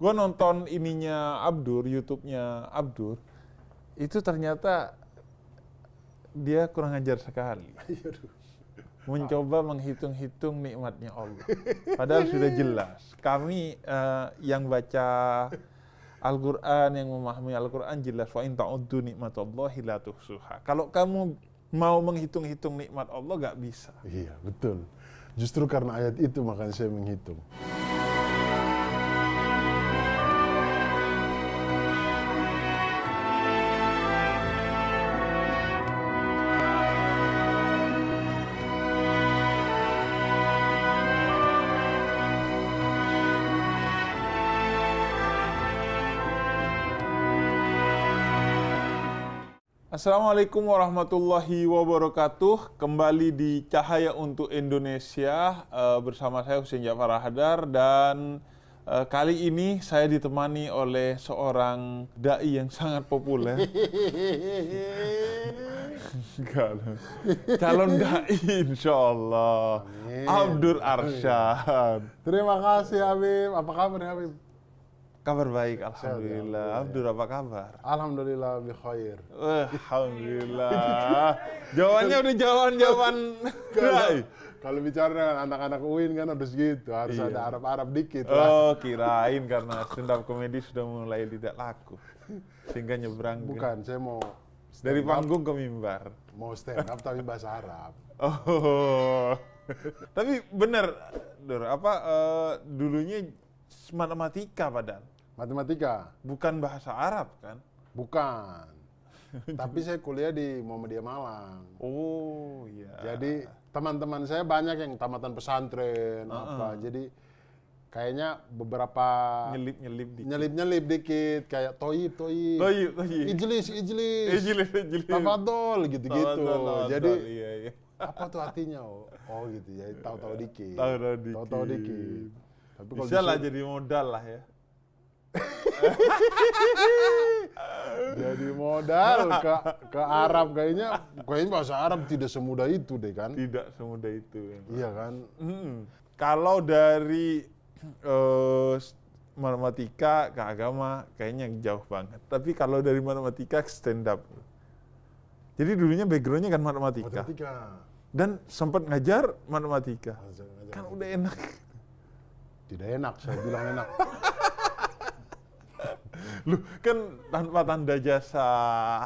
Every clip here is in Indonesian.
Gua nonton ininya Abdur, YouTube-nya Abdur, itu ternyata dia kurang ajar sekali. Mencoba menghitung-hitung nikmatnya Allah. Padahal sudah jelas. Kami yang baca Al-Quran, yang memahami Al-Quran jelas. Wa in ta'uddu nikmatallahi la tuhsuha. Kalau kamu mau menghitung-hitung nikmat Allah, gak bisa. Iya, betul. Justru karena ayat itu makanya saya menghitung. Assalamualaikum warahmatullahi wabarakatuh. Kembali di Cahaya untuk Indonesia bersama saya Husein Ja'far Hadar, dan kali ini saya ditemani oleh seorang dai yang sangat populer. Calon dai insyaallah. Abdur Arsyad. Terima kasih Habib. Apa kabar Habib? Kabar baik, alhamdulillah. Abdur, apa kabar? Alhamdulillah bi khair. Alhamdulillah. Jawabannya udah jawaban Kalau bicara dengan anak-anak UIN kan harus gitu, harus ada Arab-Arab dikit lah. Oh, kirain karena stand up comedy sudah mulai tidak laku, sehingga nyebrang. Bukan, saya mau dari panggung ke mimbar. Mau stand up tapi bahasa Arab. Oh, tapi bener, Dur, dulunya matematika padahal. Matematika? Bukan bahasa Arab kan? Bukan. Tapi saya kuliah di Muhammadiyah Malang. Oh, iya. Jadi teman-teman saya banyak yang tamatan pesantren apa. Jadi kayaknya beberapa nyelip-nyelip dikit kayak toyib. Ijlis. Tafadhol gitu-gitu. Jadi iya. apa tuh artinya? Oh gitu ya, tahu-tahu dikit. Tahu-tahu dikit. Tapi bisa lah jadi modal lah ya. Jadi modal ke Arab kayaknya bahasa Arab tidak semudah itu deh kan? Tidak semudah itu. Iya kan? Kalau dari matematika ke agama kayaknya jauh banget. Tapi kalau dari matematika ke stand up. Jadi dulunya backgroundnya kan matematika. Dan sempat ngajar matematika. Kan udah enak. Tidak enak, saya bilang enak. Lu kan tanpa tanda jasa.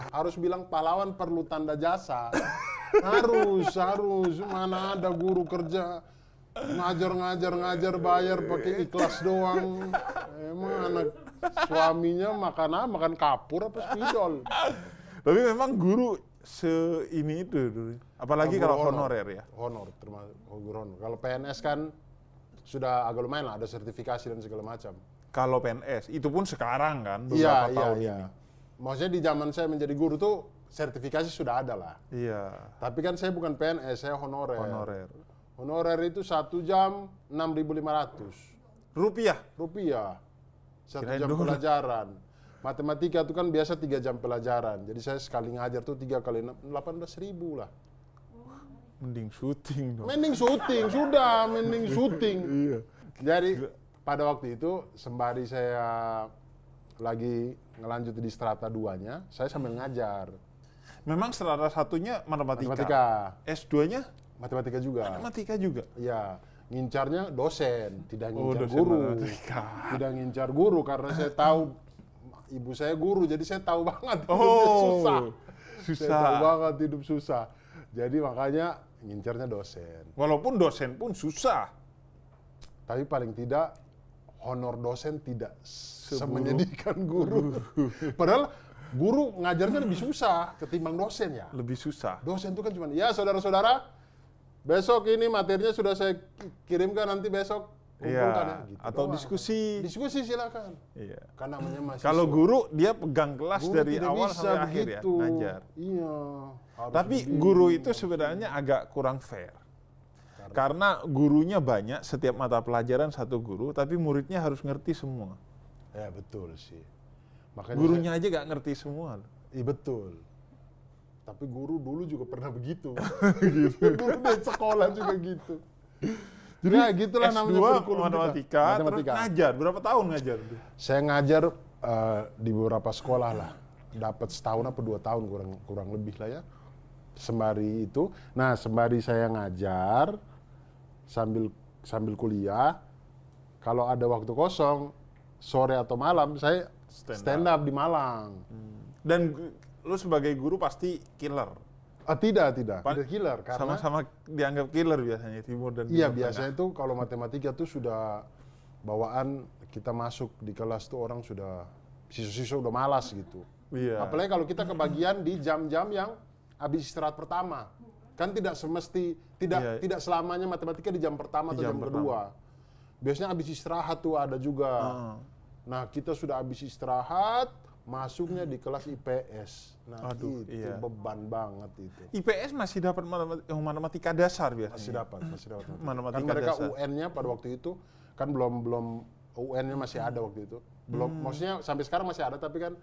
Harus bilang pahlawan perlu tanda jasa. harus. Mana ada guru kerja ngajar bayar pakai ikhlas doang. Emang anak suaminya makan kapur apa spidol. Tapi memang guru ini itu dulu. Apalagi kalau honorer ya. Honor termasuk guru honor. Kalau PNS kan sudah agak lumayan lah, ada sertifikasi dan segala macam. Kalau PNS, itu pun sekarang kan, beberapa tahun ini. Maksudnya di zaman saya menjadi guru tuh, sertifikasi sudah ada lah. Iya. Tapi kan saya bukan PNS, saya honorer. Honorer itu 1 jam 6.500. Rupiah? Rupiah. 1 jam pelajaran. Matematika itu kan biasa 3 jam pelajaran. Jadi saya sekali ngajar tuh 3 kali 18.000 lah. Mending syuting dong. Mending syuting. Iya. Jadi pada waktu itu sembari saya lagi ngelanjut di strata 2-nya, saya sambil ngajar. Memang strata 1-nya matematika. S2-nya? Matematika juga. Matematika juga? Iya. Ngincarnya dosen, tidak ngincar guru. Tidak ngincar guru karena saya tahu ibu saya guru, jadi saya tahu banget hidupnya susah. Saya tahu banget hidup susah. Jadi makanya ngincarnya dosen. Walaupun dosen pun susah. Tapi paling tidak honor dosen tidak semenyedihkan guru. Padahal guru ngajarnya lebih susah ketimbang dosen ya. Lebih susah. Dosen itu kan cuma, ya saudara-saudara, besok ini materinya sudah saya kirimkan, nanti besok kumpulkan ya. Gitu atau doang. Diskusi silakan. Iya. Kan namanya mahasiswa. Kalau guru dia pegang kelas guru dari awal sampai akhir ya, ngajar. Iya. Tapi guru itu sebenarnya agak kurang fair. Karena gurunya banyak, setiap mata pelajaran satu guru, tapi muridnya harus ngerti semua. Ya betul sih. Makanya gurunya aja gak ngerti semua. Iya betul. Tapi guru dulu juga pernah begitu. Guru di sekolah juga gitu. Jadi ya gitulah namanya S2 kurikulum kita. matematika, terus ngajar. Berapa tahun ngajar? Saya ngajar di beberapa sekolah lah. Dapat setahun apa 2 tahun kurang lebih lah ya. Sembari itu. Nah, sembari saya ngajar sambil kuliah, kalau ada waktu kosong sore atau malam saya stand up di Malang. Dan lu sebagai guru pasti killer. Tidak killer karena Sama-sama dianggap killer biasanya timur dan iya timur biasanya itu kalau matematika tuh sudah bawaan kita masuk di kelas tuh orang sudah siswa-siswa udah malas gitu. Iya. Apalagi kalau kita kebagian di jam-jam yang habis istirahat pertama. Kan tidak tidak selamanya matematika di jam pertama atau jam kedua. Biasanya habis istirahat tuh ada juga. Nah, kita sudah habis istirahat, masuknya di kelas IPS. Nah, itu beban banget itu. IPS masih dapat matematika dasar biasanya. Masih dapat matematika kan mereka dasar. UN-nya pada waktu itu kan belum UN-nya masih ada waktu itu. Belum maksudnya sampai sekarang masih ada tapi kan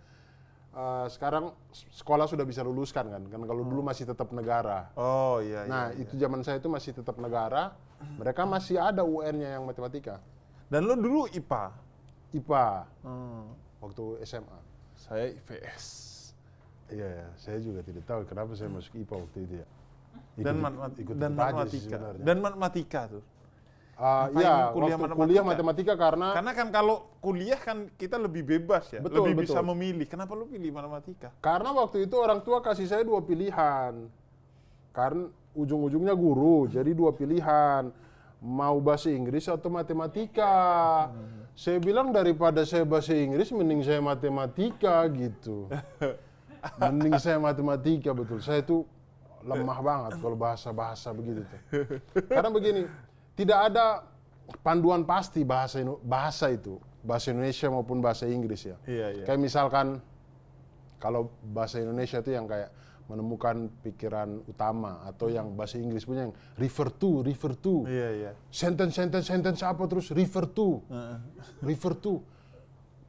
sekarang sekolah sudah bisa luluskan kan kalau dulu masih tetap negara. Oh iya. Nah, itu zaman saya itu masih tetap negara. Mereka masih ada UN-nya yang matematika. Dan lo dulu IPA? IPA. Waktu SMA. Saya IPS. Iya, saya juga tidak tahu kenapa saya masuk IPA waktu itu ya. Dan matematika tuh. Iya, kuliah waktu kuliah matematika karena kan kalau kuliah kan kita lebih bebas ya, betul, lebih bisa memilih. Kenapa lu pilih matematika? Karena waktu itu orang tua kasih saya 2 pilihan. Karena ujung-ujungnya guru, jadi 2 pilihan. Mau bahasa Inggris atau matematika. Saya bilang daripada saya bahasa Inggris, mending saya matematika gitu. Mending saya matematika, betul. Saya itu lemah banget kalau bahasa-bahasa begitu. Karena begini, tidak ada panduan pasti bahasa itu, bahasa Indonesia maupun bahasa Inggris ya. Iya. Kayak misalkan kalau bahasa Indonesia itu yang kayak menemukan pikiran utama atau yang bahasa Inggris punya yang refer to. Iya. Sentence apa terus refer to.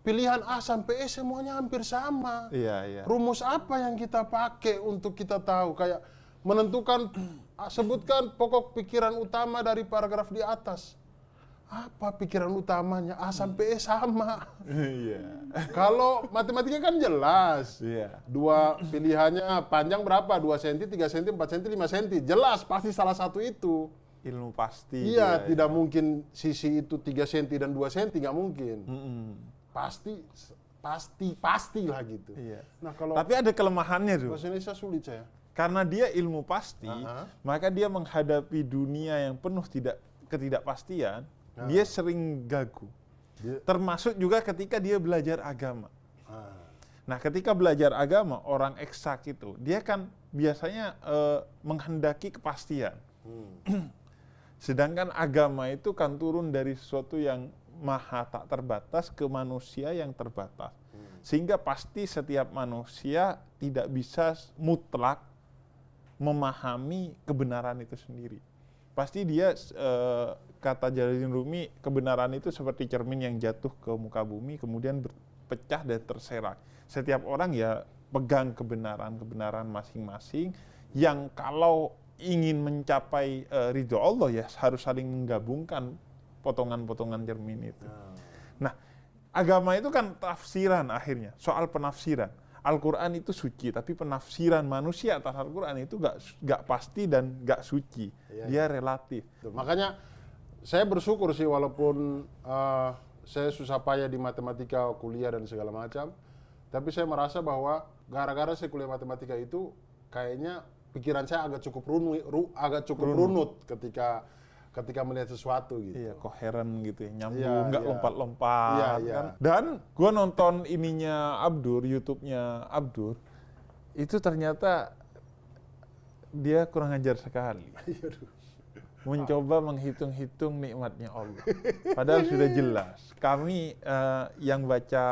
Pilihan A sampai E semuanya hampir sama. Iya. Rumus apa yang kita pakai untuk kita tahu kayak menentukan sebutkan pokok pikiran utama dari paragraf di atas. Apa pikiran utamanya? A sampai E sama. Iya. Kalau matematika kan jelas. Iya. 2 pilihannya panjang berapa? 2 cm, 3 cm, 4 cm, 5 cm. Jelas pasti salah satu itu. Ilmu pasti. Iya, tidak mungkin sisi itu 3 cm dan 2 cm, nggak mungkin. Pasti lah gitu. Iya. Nah, kalau tapi ada kelemahannya tuh. bahasa Indonesia sulit saya. Karena dia ilmu pasti, maka dia menghadapi dunia yang penuh ketidakpastian, dia sering gagu. Termasuk juga ketika dia belajar agama. Nah, ketika belajar agama, orang eksak itu, dia kan biasanya menghendaki kepastian. Sedangkan agama itu kan turun dari sesuatu yang maha tak terbatas ke manusia yang terbatas. Sehingga pasti setiap manusia tidak bisa mutlak memahami kebenaran itu sendiri. Pasti dia, kata Jalaluddin Rumi, kebenaran itu seperti cermin yang jatuh ke muka bumi, kemudian berpecah dan terserak. Setiap orang ya pegang kebenaran masing-masing, yang kalau ingin mencapai ridho Allah ya harus saling menggabungkan potongan-potongan cermin itu. Nah, agama itu kan tafsiran akhirnya, soal penafsiran. Al-Quran itu suci, tapi penafsiran manusia atas Al-Quran itu gak pasti dan gak suci. Dia relatif. Makanya saya bersyukur sih walaupun saya susah payah di matematika, kuliah dan segala macam, tapi saya merasa bahwa gara-gara saya kuliah matematika itu kayaknya pikiran saya agak cukup runut ketika melihat sesuatu gitu. Iya, koheren gitu ya, nyambung, nggak lompat-lompat. Iya. Kan? Dan gue nonton ininya Abdur, YouTube-nya Abdur, itu ternyata dia kurang ajar sekali. Mencoba menghitung-hitung nikmatnya Allah. Padahal sudah jelas. Kami yang baca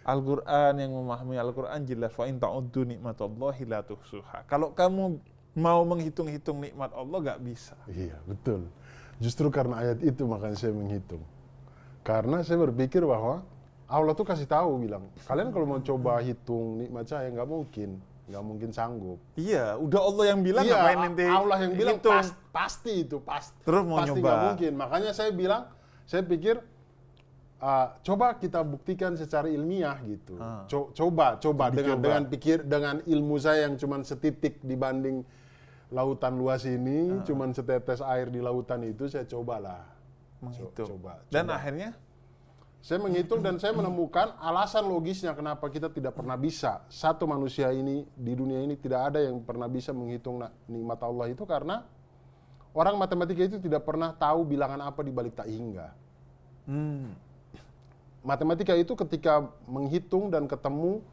Al-Quran, yang memahami Al-Quran jelas. Wa in ta'uddu nikmatallahi la tuhsuha. Kalau kamu mau menghitung-hitung nikmat Allah gak bisa. Iya, betul. Justru karena ayat itu makanya saya menghitung. Karena saya berpikir bahwa Allah tuh kasih tahu bilang, kalian kalau mau coba hitung nikmat saya nggak mungkin. nggak mungkin sanggup. Iya, udah Allah yang bilang Iya, ngapain nanti Allah yang bilang hitung. pasti itu pasti. Terus mau pasti nyoba. nggak mungkin. Makanya saya pikir coba kita buktikan secara ilmiah gitu. Coba dengan ilmu saya yang cuma setitik dibanding lautan luas ini, cuma setetes air di lautan itu, saya cobalah Menghitung. Coba. Dan akhirnya Saya menghitung dan saya menemukan alasan logisnya kenapa kita tidak pernah bisa. Satu manusia ini di dunia ini tidak ada yang pernah bisa menghitung nikmat Allah itu karena orang matematika itu tidak pernah tahu bilangan apa di balik tak hingga. Matematika itu ketika menghitung dan ketemu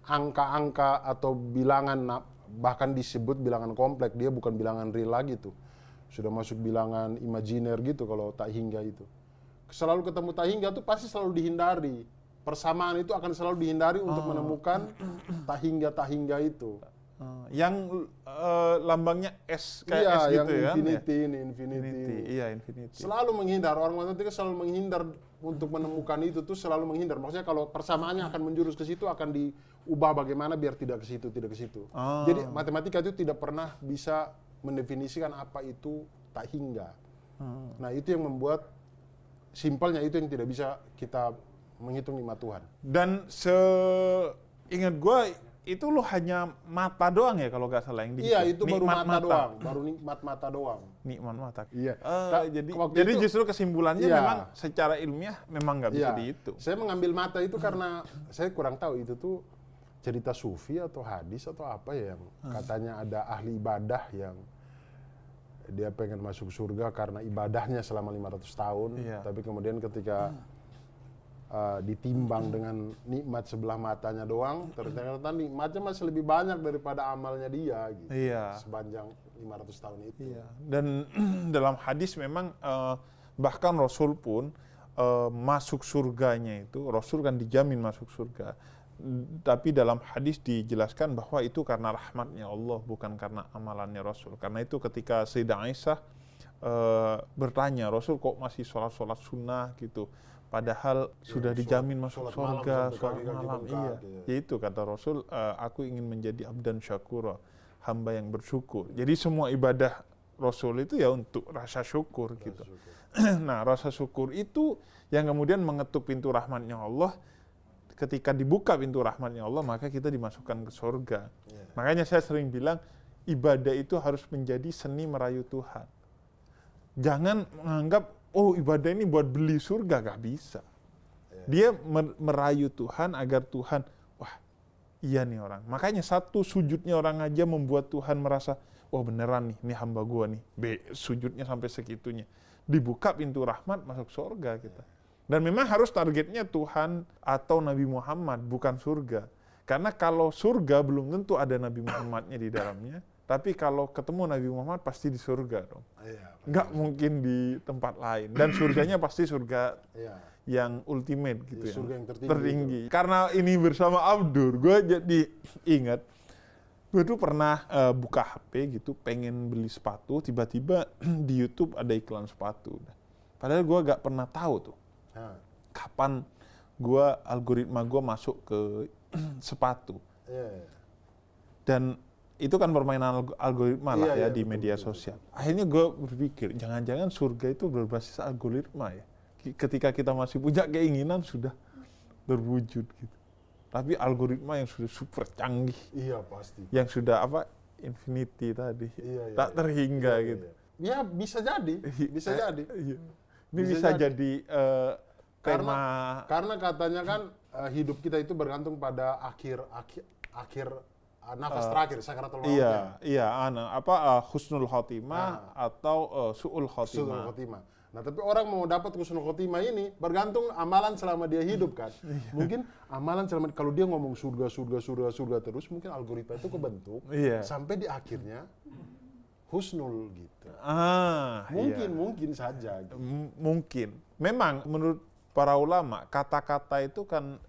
angka-angka atau bilangan, bahkan disebut bilangan kompleks, dia bukan bilangan real lagi tuh. Sudah masuk bilangan imajiner gitu kalau tak hingga itu. Selalu ketemu tak hingga tuh pasti selalu dihindari. Persamaan itu akan selalu dihindari untuk menemukan tak hingga itu. Yang lambangnya S kayak Iya, S gitu yang ya. infinity ini, infinity. Iya, infinity. Selalu menghindar, orang matematika selalu menghindar untuk menemukan itu tuh selalu menghindar. Maksudnya kalau persamaannya akan menjurus ke situ akan diubah bagaimana biar tidak ke situ, tidak ke situ. Jadi matematika itu tidak pernah bisa mendefinisikan apa itu tak hingga. Nah, itu yang membuat simpelnya itu yang tidak bisa kita menghitung nikmat Tuhan. Dan seingat gue itu lo hanya mata doang ya kalau nggak salah yang dihitung. Iya, itu baru Nikmat mata doang, baru nikmat mata doang. Nikmat mata. Iya. Jadi justru kesimpulannya Iya. memang secara ilmiah memang nggak bisa Iya. dihitung. Saya mengambil mata itu karena saya kurang tahu itu tuh cerita sufi atau hadis atau apa ya yang katanya ada ahli ibadah yang dia pengen masuk surga karena ibadahnya selama 500 tahun, Iya. tapi kemudian ketika ditimbang dengan nikmat sebelah matanya doang, ternyata nikmatnya masih lebih banyak daripada amalnya dia gitu. Iya. Sepanjang 500 tahun itu. Iya. Dan dalam hadis memang bahkan Rasul pun masuk surganya itu, Rasul kan dijamin masuk surga. Tapi dalam hadis dijelaskan bahwa itu karena rahmatnya Allah, bukan karena amalannya Rasul. Karena itu ketika Sayyidah Aisyah bertanya, Rasul kok masih sholat sunnah gitu, padahal sudah dijamin masuk surga, sholat malam. Iya, yaitu kata Rasul, aku ingin menjadi abdan syakura, hamba yang bersyukur. Jadi semua ibadah Rasul itu ya untuk rasa syukur gitu. Nah, rasa syukur itu yang kemudian mengetuk pintu rahmatnya Allah. Ketika dibuka pintu rahmatnya Allah, maka kita dimasukkan ke surga. Makanya saya sering bilang, ibadah itu harus menjadi seni merayu Tuhan. Jangan menganggap, oh ibadah ini buat beli surga, gak bisa. Dia merayu Tuhan agar Tuhan, wah iya nih orang. Makanya satu sujudnya orang aja membuat Tuhan merasa, wah beneran nih, ini hamba gua nih. Sujudnya sampai segitunya. Dibuka pintu rahmat, masuk surga kita. Dan memang harus targetnya Tuhan atau Nabi Muhammad, bukan surga. Karena kalau surga belum tentu ada Nabi Muhammadnya di dalamnya. Tapi kalau ketemu Nabi Muhammad pasti di surga dong. Nggak mungkin di tempat lain. Dan surganya pasti surga yang ultimate gitu ya. Surga yang tertinggi. Karena ini bersama Abdur, gue jadi ingat. Gue tuh pernah buka HP gitu, pengen beli sepatu. Tiba-tiba di YouTube ada iklan sepatu. Padahal gue nggak pernah tahu tuh. Kapan algoritma gue masuk ke sepatu. Dan itu kan permainan algoritma lah ya di media sosial. Akhirnya gue berpikir, jangan-jangan surga itu berbasis algoritma ya. Ketika kita masih punya keinginan sudah berwujud gitu. Tapi algoritma yang sudah super canggih. Iya pasti. Yang sudah infinity tadi. Tak terhingga gitu. Ya bisa jadi, bisa jadi. Ini bisa jadi tema. Karena katanya kan hidup kita itu bergantung pada akhir nafas terakhir, sakaratul maut. Husnul khotimah atau su'ul khotimah. Nah, tapi orang mau dapat husnul khotimah ini bergantung amalan selama dia hidup kan. Mungkin amalan selama kalau dia ngomong surga terus, mungkin algoritma itu kebentuk sampai di akhirnya husnul gitu. Mungkin saja. Gitu. Mungkin. Memang menurut para ulama kata-kata itu kan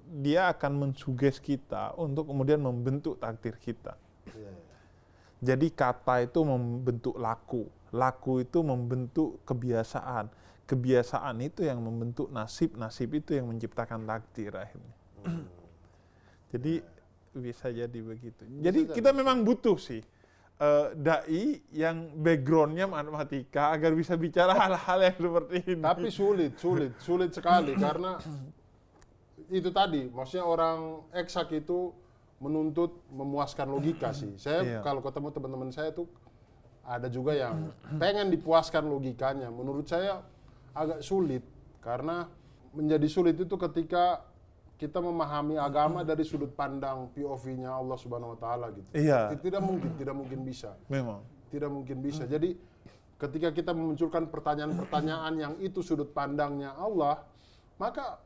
dia akan mensuges kita untuk kemudian membentuk takdir kita. Jadi kata itu membentuk laku itu membentuk kebiasaan. Kebiasaan itu yang membentuk nasib itu yang menciptakan takdir akhirnya. Jadi bisa jadi begitu. Jadi kita memang butuh sih dai yang backgroundnya matematika agar bisa bicara hal-hal yang seperti ini. Tapi sulit sekali karena itu tadi, maksudnya orang eksak itu menuntut memuaskan logika sih. Saya kalau ketemu teman-teman saya tuh ada juga yang pengen dipuaskan logikanya. Menurut saya agak sulit karena menjadi sulit itu ketika kita memahami agama dari sudut pandang POV-nya Allah Subhanahu wa taala gitu. Iya. Tidak mungkin bisa. Memang. Tidak mungkin bisa. Jadi ketika kita memunculkan pertanyaan-pertanyaan yang itu sudut pandangnya Allah, maka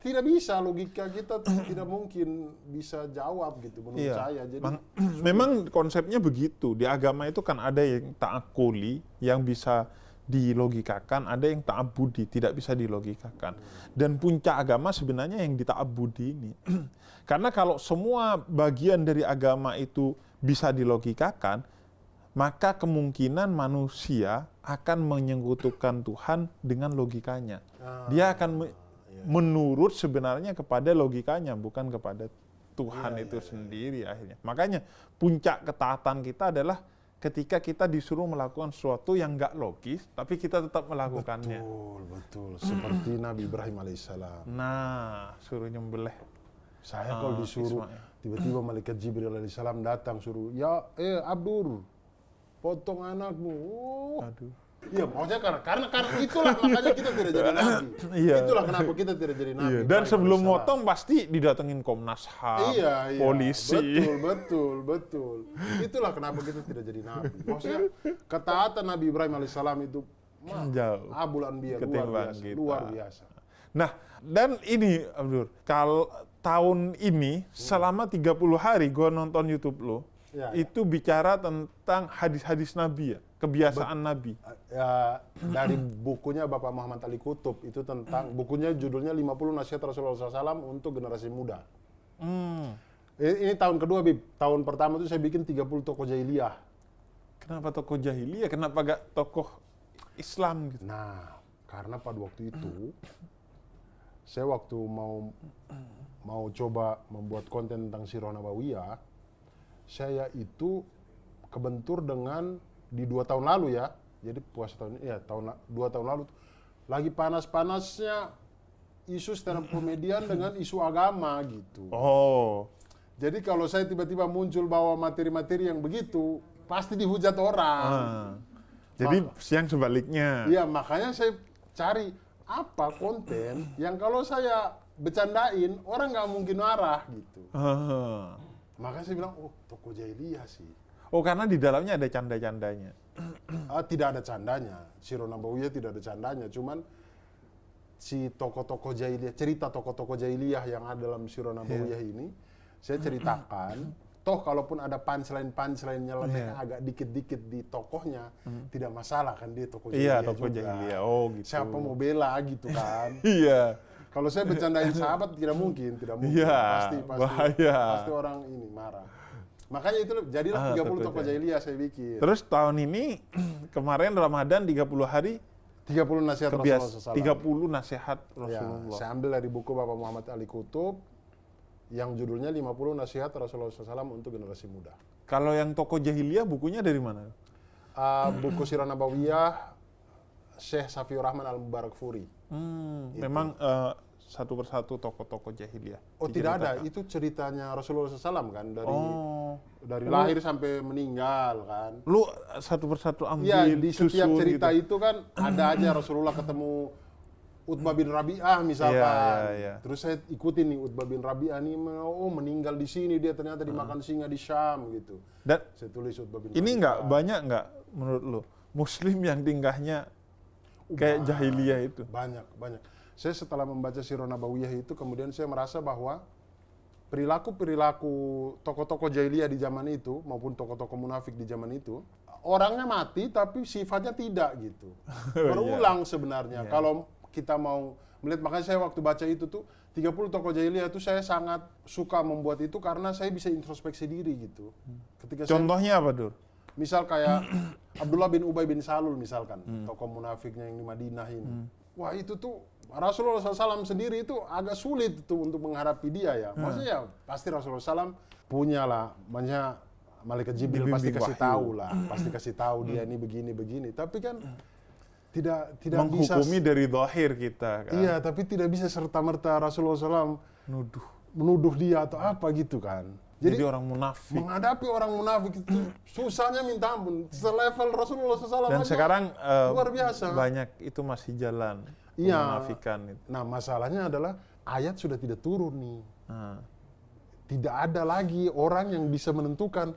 tidak bisa, logika kita tidak mungkin bisa jawab gitu menurut saya. Jadi memang konsepnya begitu. Di agama itu kan ada yang ta'akuli yang bisa dilogikakan, ada yang ta'abudi, tidak bisa dilogikakan. Dan puncak agama sebenarnya yang dita'abudi ini. Karena kalau semua bagian dari agama itu bisa dilogikakan, maka kemungkinan manusia akan menyekutukan Tuhan dengan logikanya. Dia akan menurut sebenarnya kepada logikanya, bukan kepada Tuhan itu sendiri akhirnya. Makanya puncak ketaatan kita adalah ketika kita disuruh melakukan sesuatu yang nggak logis, tapi kita tetap melakukannya. Betul. Seperti Nabi Ibrahim alaihissalam. Nah, suruh nyembelih. Saya kalau disuruh, tiba-tiba malaikat Jibril alaihissalam datang suruh, ya Abdur, potong anakmu. Aduh. Iya, maksudnya karena itulah makanya kita tidak jadi nabi. Itulah kenapa kita tidak jadi nabi. Dan sebelum motong pasti didatengin Komnas HAM, polisi. Betul. Itulah kenapa kita tidak jadi nabi. Maksudnya ketaatan Nabi Ibrahim alaihissalam itu jauh abul anbiya, luar biasa. Nah, dan ini Abdur, kalau tahun ini selama 30 hari gua nonton YouTube lo, itu bicara tentang hadis-hadis Nabi ya, kebiasaan Nabi. Ya, dari bukunya Bapak Muhammad Ali Kutub, itu tentang, bukunya judulnya 50 Nasihat Rasulullah SAW untuk generasi muda. Ini tahun kedua, Bib. Tahun pertama itu saya bikin 30 tokoh jahiliyah. Kenapa tokoh jahiliyah? Kenapa gak tokoh Islam gitu? Nah, karena pada waktu itu, saya waktu mau coba membuat konten tentang Sirah Nabawiyah, saya itu kebentur dengan di 2 tahun lalu ya, jadi puasa tahun ini, 2 tahun lalu, lagi panas-panasnya isu stand up komedian dengan isu agama gitu. Jadi kalau saya tiba-tiba muncul bawa materi-materi yang begitu, pasti dihujat orang. Jadi yang sebaliknya. Iya, makanya saya cari apa konten yang kalau saya bercandain, orang nggak mungkin marah gitu. Makanya saya bilang, tokoh jahiliyah sih. Karena di dalamnya ada canda-candanya. Tidak ada candanya. Sirah Nabawiyah tidak ada candanya. Cuman si tokoh-tokoh jahiliyah, cerita tokoh-tokoh jahiliyah yang ada dalam Sirah Nabawiyah ini, saya ceritakan. Toh kalaupun ada punchline nyeleneh agak dikit-dikit di tokohnya, tidak masalah kan, dia tokoh jahiliyah tokoh juga. Jahiliyah. Gitu. Siapa mau bela gitu kan. Kalau saya bercandain sahabat tidak mungkin. Pasti orang ini marah. Makanya itu jadilah 30 tokoh jahiliyah saya bikin. Terus tahun ini kemarin Ramadan 30 hari 30 nasihat Rasulullah SAW. 30 nasihat Rasulullah. Saya ambil dari buku Bapak Muhammad Ali Kutub yang judulnya 50 nasihat Rasulullah SAW untuk generasi muda. Kalau yang tokoh jahiliyah bukunya dari mana? Buku Sirah Nabawiyah Syekh Safiur Rahman Al-Mubarakfuri. Memang satu persatu tokoh-tokoh jahiliyah. Tidak ada, itu ceritanya Rasulullah SAW kan, dari lahir sampai meninggal kan. Lu satu persatu ambil, iya, di setiap cerita gitu. itu kan ada aja Rasulullah ketemu Utbah bin Rabi'ah misalkan. Terus saya ikutin nih Utbah bin Rabi'ah nih, meninggal di sini, dia ternyata dimakan singa di Syam gitu. Dan saya tulis Utbah bin ini Rabi'ah. banyak nggak menurut lu Muslim yang tingkahnya kayak jahiliyah itu? Banyak. Saya setelah membaca Sirah Nabawiyah itu, kemudian saya merasa bahwa perilaku tokoh-tokoh jahiliyah di zaman itu, maupun tokoh-tokoh munafik di zaman itu, orangnya mati tapi sifatnya tidak gitu. Berulang sebenarnya. Kalau kita mau melihat, makanya saya waktu baca itu tuh, 30 tokoh jahiliyah itu saya sangat suka membuat itu karena saya bisa introspeksi diri gitu. Contohnya apa, Dur? Misal kayak Abdullah bin Ubay bin Salul misalkan, tokoh munafiknya yang di Madinah ini. Wah itu tuh Rasulullah SAW sendiri itu agak sulit itu untuk menghadapi dia ya. Maksudnya ya, pasti Rasulullah SAW punya lah, maksudnya malaikat Jibril pasti kasih tahu lah, pasti kasih tahu dia ini begini. Tapi kan tidak menghukumi bisa dari zahir kita kan. Iya, tapi tidak bisa serta-merta Rasulullah SAW menuduh dia atau apa gitu kan. Jadi orang munafik. Menghadapi orang munafik itu susahnya minta ampun. Selevel Rasulullah SAW Dan aja sekarang luar biasa. Banyak itu masih jalan Iya. menafikan itu. Nah, masalahnya adalah ayat sudah tidak turun nih. Tidak ada lagi orang yang bisa menentukan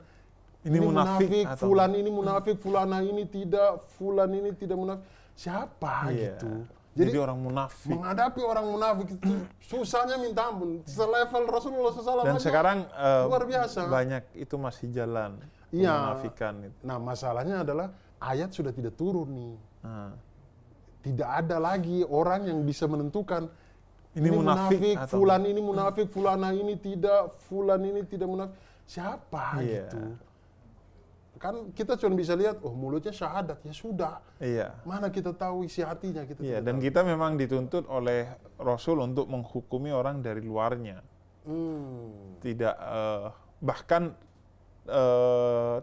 Ini munafik atau fulan ini munafik, fulana ini tidak, fulan ini tidak munafik. Siapa Iya. gitu. Jadi orang munafik. Menghadapi orang munafik itu susahnya minta ampun. Selevel Rasulullah SAW Dan aja sekarang luar biasa. banyak itu masih jalan Iya. menafikan itu. Nah, masalahnya adalah ayat sudah tidak turun nih. Tidak ada lagi orang yang bisa menentukan Ini munafik atau fulan ini munafik, fulana ini tidak, fulan ini tidak munafik. Siapa Iya. gitu. Kan kita cuma bisa lihat, oh mulutnya syahadat, ya sudah. Iya. Mana kita tahu isi hatinya, kita Iya, tidak dan tahu. kita memang dituntut oleh Rasul untuk menghukumi orang dari luarnya. Tidak bahkan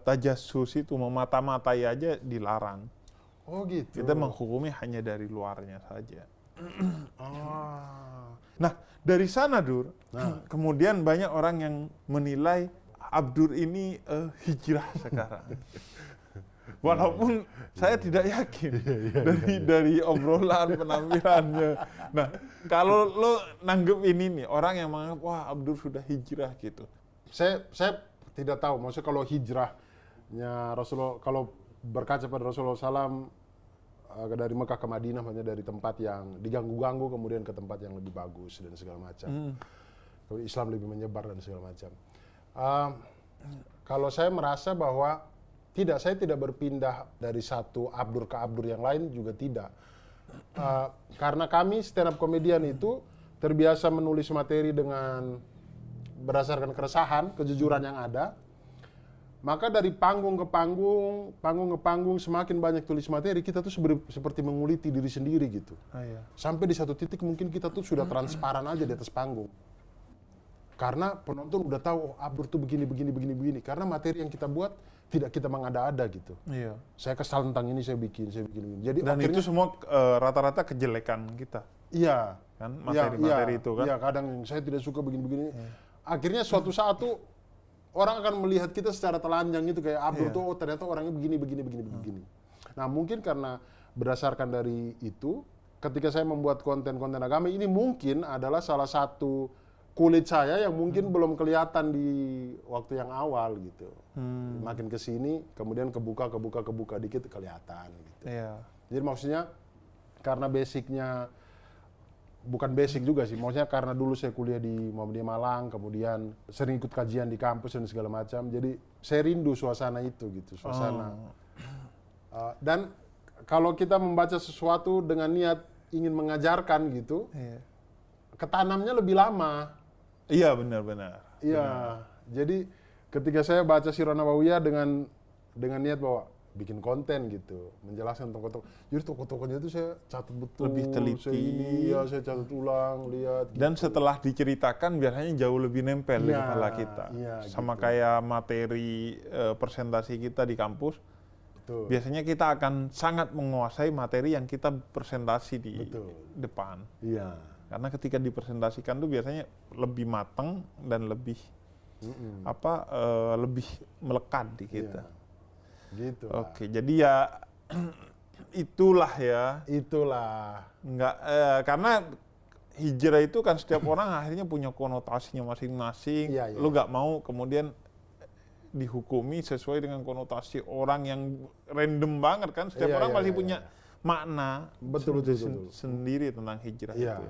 tajassus itu memata-matai aja dilarang. Oh gitu. Kita menghukumi hanya dari luarnya saja. Ah. Nah, dari sana Dur, kemudian banyak orang yang menilai Abdur ini hijrah sekarang. Walaupun saya tidak yakin dari obrolan penampilannya. Nah, kalau lo nanggep ini nih, orang yang menganggap wah Abdur sudah hijrah gitu. Saya tidak tahu, maksudnya kalau hijrahnya Rasulullah, kalau berkaca pada Rasulullah SAW dari Mekah ke Madinah, maksudnya dari tempat yang diganggu-ganggu kemudian ke tempat yang lebih bagus dan segala macam. Islam lebih menyebar dan segala macam. Kalau saya merasa bahwa saya tidak berpindah dari satu Abdur ke Abdur yang lain juga tidak. Karena kami stand up comedian itu terbiasa menulis materi dengan berdasarkan keresahan, kejujuran yang ada. Maka dari panggung ke panggung, semakin banyak tulis materi, kita tuh seperti menguliti diri sendiri gitu. Iya. Sampai di satu titik mungkin kita tuh sudah transparan aja di atas panggung. Karena penonton udah tahu, oh Abdur tuh begini. Karena materi yang kita buat tidak kita mengada-ada gitu. Iya. Saya kesal tentang ini, saya bikin. Jadi Dan akhirnya, itu semua rata-rata kejelekan kita. iya. Kan materi-materi itu kan. Iya, kadang saya tidak suka begini. Akhirnya suatu saat tuh orang akan melihat kita secara telanjang gitu, kayak Abdur tuh oh, ternyata orangnya begini. Nah, mungkin karena berdasarkan dari itu, ketika saya membuat konten-konten agama ini mungkin adalah salah satu kulit saya yang mungkin belum kelihatan di waktu yang awal gitu. Makin ke sini kemudian kebuka dikit kelihatan gitu. Iya. Jadi maksudnya karena basicnya bukan basic juga sih, maksudnya karena dulu saya kuliah di Muhammadiyah Malang, kemudian sering ikut kajian di kampus dan segala macam, jadi saya rindu suasana itu gitu, suasana. Dan kalau kita membaca sesuatu dengan niat ingin mengajarkan gitu, ketanamnya lebih lama. Iya, benar. Iya, jadi ketika saya baca Sirah Nabawiyah dengan niat bahwa bikin konten gitu, menjelaskan tokoh-tokoh. Jadi tokoh-tokohnya itu saya catat betul. Lebih teliti. Saya catat ulang, lihat. Dan gitu. setelah diceritakan biasanya jauh lebih nempel di kepala kita. Iya, sama gitu. kayak materi presentasi kita di kampus. Betul. Biasanya kita akan sangat menguasai materi yang kita presentasi di depan. Iya. Karena ketika dipresentasikan tuh biasanya lebih matang dan lebih lebih melekat di kita. Iya. Gitu. Oke, jadi ya itulah ya. Itulah. Enggak, karena hijrah itu kan setiap orang akhirnya punya konotasinya masing-masing. Iya. Lu nggak mau kemudian dihukumi sesuai dengan konotasi orang yang random banget kan. Setiap orang pasti punya makna betul. sendiri tentang hijrah Iya. itu.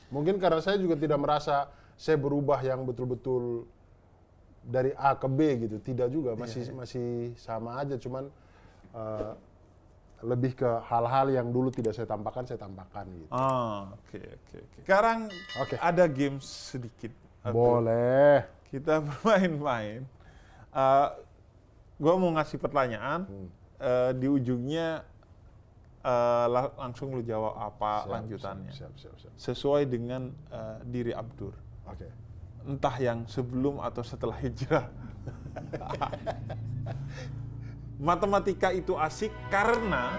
Mungkin karena saya juga tidak merasa saya berubah yang betul-betul dari A ke B gitu, tidak juga, masih sama aja, cuman lebih ke hal-hal yang dulu tidak saya tampakkan gitu. Oke. Sekarang ada games sedikit. Boleh. Kita bermain-main. Gue mau ngasih pertanyaan, di ujungnya langsung lu jawab apa lanjutannya. Siap. Sesuai dengan diri Abdur. Oke. Entah yang sebelum atau setelah hijrah. Matematika itu asik karena